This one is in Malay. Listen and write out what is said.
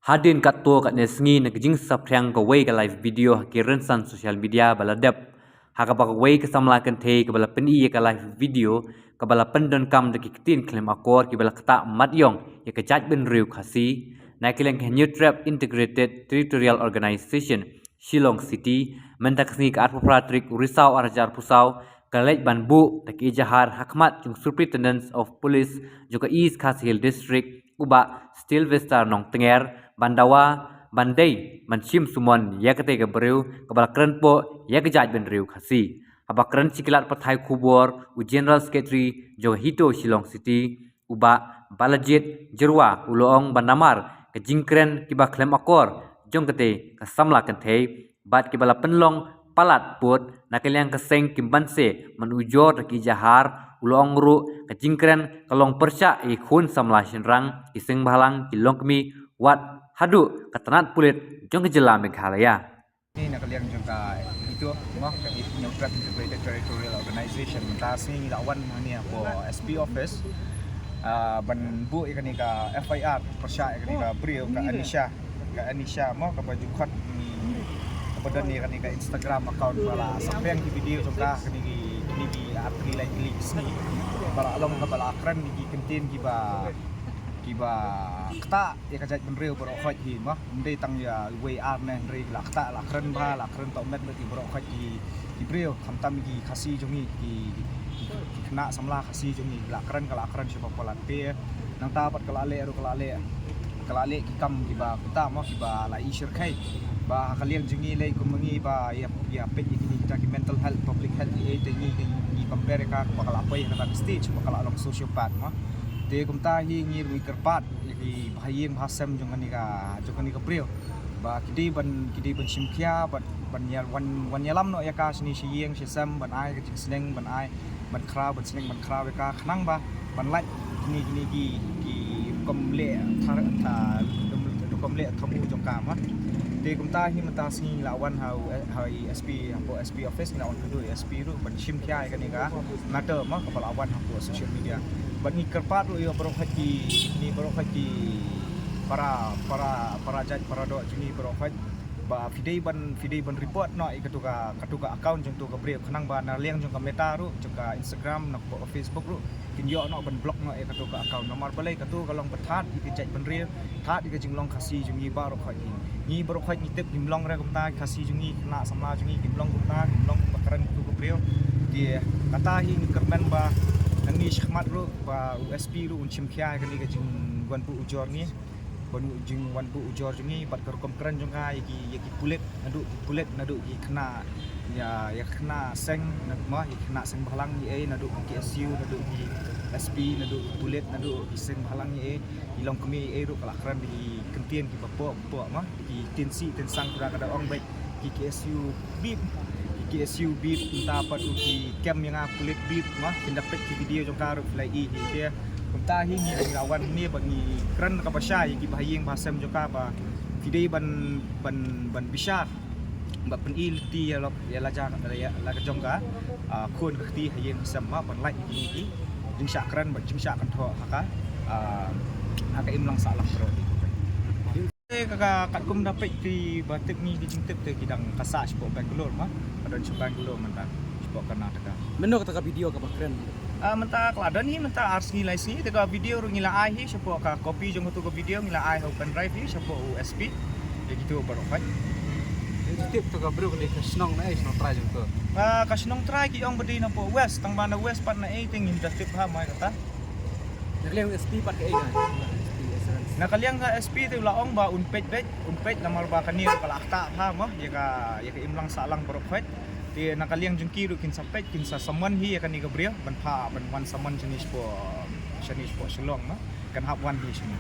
Hadin kat tua kat nesngi nak jing sapriang ka wei ka live video hakiran san social media baladap. Haka bak wei ka samlakan te ka bala peni ka live video ka bala pendon kam de kitin klem akor ki bala kata mat yong ya ka jaj ben riu khasi. Na kileng ka New Trap Integrated Territorial Organization Shillong City mentak sni ka arpu pratrik Risau Arjar Pusau kalej banbu tak ijahar hakmat jung Superintendent of Police juga East Khas Hill District uba Still Vista Nong Tenger Bandawa Bandai Manchim Sumon ya ketika beriu kebal keren po ya kejat ben riu khasi abak keren sikilat pathai kubor u General Secretary Jo Hito Shillong City uba balajit jerwa uloong bandamar kejingkren kiba klem akor jong kete kasamla kente bat kibala penlong palat put nakaliang keseng kimbanse menujor ki jahar uloong ru kejingkren kalong persya ikhun samla shinrang iseng balang kilong kemi wat hadu katanat pulit jong kejela Meghalaya. Ini nakaliang juga itu mah ke New Trap Integrated Territorial Organization tasing lawan ni po SP office ban bu ikan ni ka FIR persya ikan ni ka brio ka Anisha mah ka baju kot ni kepada ni ikan ni ka Instagram account bala sampai yang di video juga ni di arti like sini bala long ka bala akran ni kentin kiba kata ya kajat benreu bro khoj hi mah ndai tang ya we ar ne ndai la kata la kren to met ki bro khoj ki breu khamtam ki khasi jongi ki kena samla khasi jongi la kren siapa polate nang ta pat kala le ki kam ki ba kata mah ki ba la isir khai ba kalian jongi le ko mengi ba ya pet ki mental health public health ni ni compare ka bakal apa yang kata stage bakal along sociopath mah te kumta hi ngir mi kerpat hi bahayeng bahasam jongan ni ka brio ba kidi ban simkhia ban yal wan yalam no ya ka sini sieng sesam ban ai ka sneng ban ai ban kra ban sneng ban kra ka khnang ba ban lait ni ki komle thamu jongka ma te kumta hi mata sini lawan hai SP office lawan kedu SP ru ban simkhia ka ni ka matter ma ka lawan hapo social media bagi kerpat lu ya berokati para jaj para do jini berokat ba fidei ban report no ikatuka account jung tu ka brio khnang ba na leng jung ka meta ru jung ka Instagram na Facebook ru kinyo no ban blog no ikatuka account nomor balai katu kalong bethat ikajaj ban rio that ikajinglong khasi jungi ba rokat ni berokat ni tip gimlong ra kumta khasi jungi kena sama jungi gimlong kumta gimlong bakaran tu ka brio dia kata hi kermen ba nangi shkhmat ru ba USP ru unchim khia kani ka jing wan bu ujor ni ban jing wan bu ujor ni bat kar kom kran jong ka yaki pulet nadu yi kena ya kena seng nak ma yi kena seng balang yi nadu KSU nadu yi SP nadu pulet nadu seng balang yi ilong kemi ru kala kran di kentien ki bapo ma ki tensang kura kada ong baik ki KSU bip entah apa tu ki kem yang kulit bip mah dapat ki video jong karuk lai i dia entah hi ni lawan ni bagi keren ka pasya ki bahayeng bahasam jong ka ba video ban bisar ba pen il ti ya la jong ka khun khti hayeng sam ma ban lai ki jing syak keren ba jing syak kan tho haka im lang salah pro kakak kum dapat di batik ni di jingtip te kidang kasak sport Bangalore mah ada di Bangalore mentah sport Karnataka meno kata video ka bakren mentah kelada ni mentah ars ngilai sini tega video ru ngila ai hi sport ka copy jong tu ka video ngila ai open drive hi sport USP ya gitu barokai tip to ka bro ni kasnong na is no try jong to kasnong try ki ong bedi na po west tang bana west pat na 8 ting industry ha mai kata nagleng SP pat ka igan nakaliang ka SP tu laong ba unpej lamar ba kanir kalakta ha mo ya ka imlang salang profet ti nakaliang jungki ru kin sapet kin sa saman hi ya kan ni gabriel ban wan saman jenis po Shillong no kan hap wan hi sini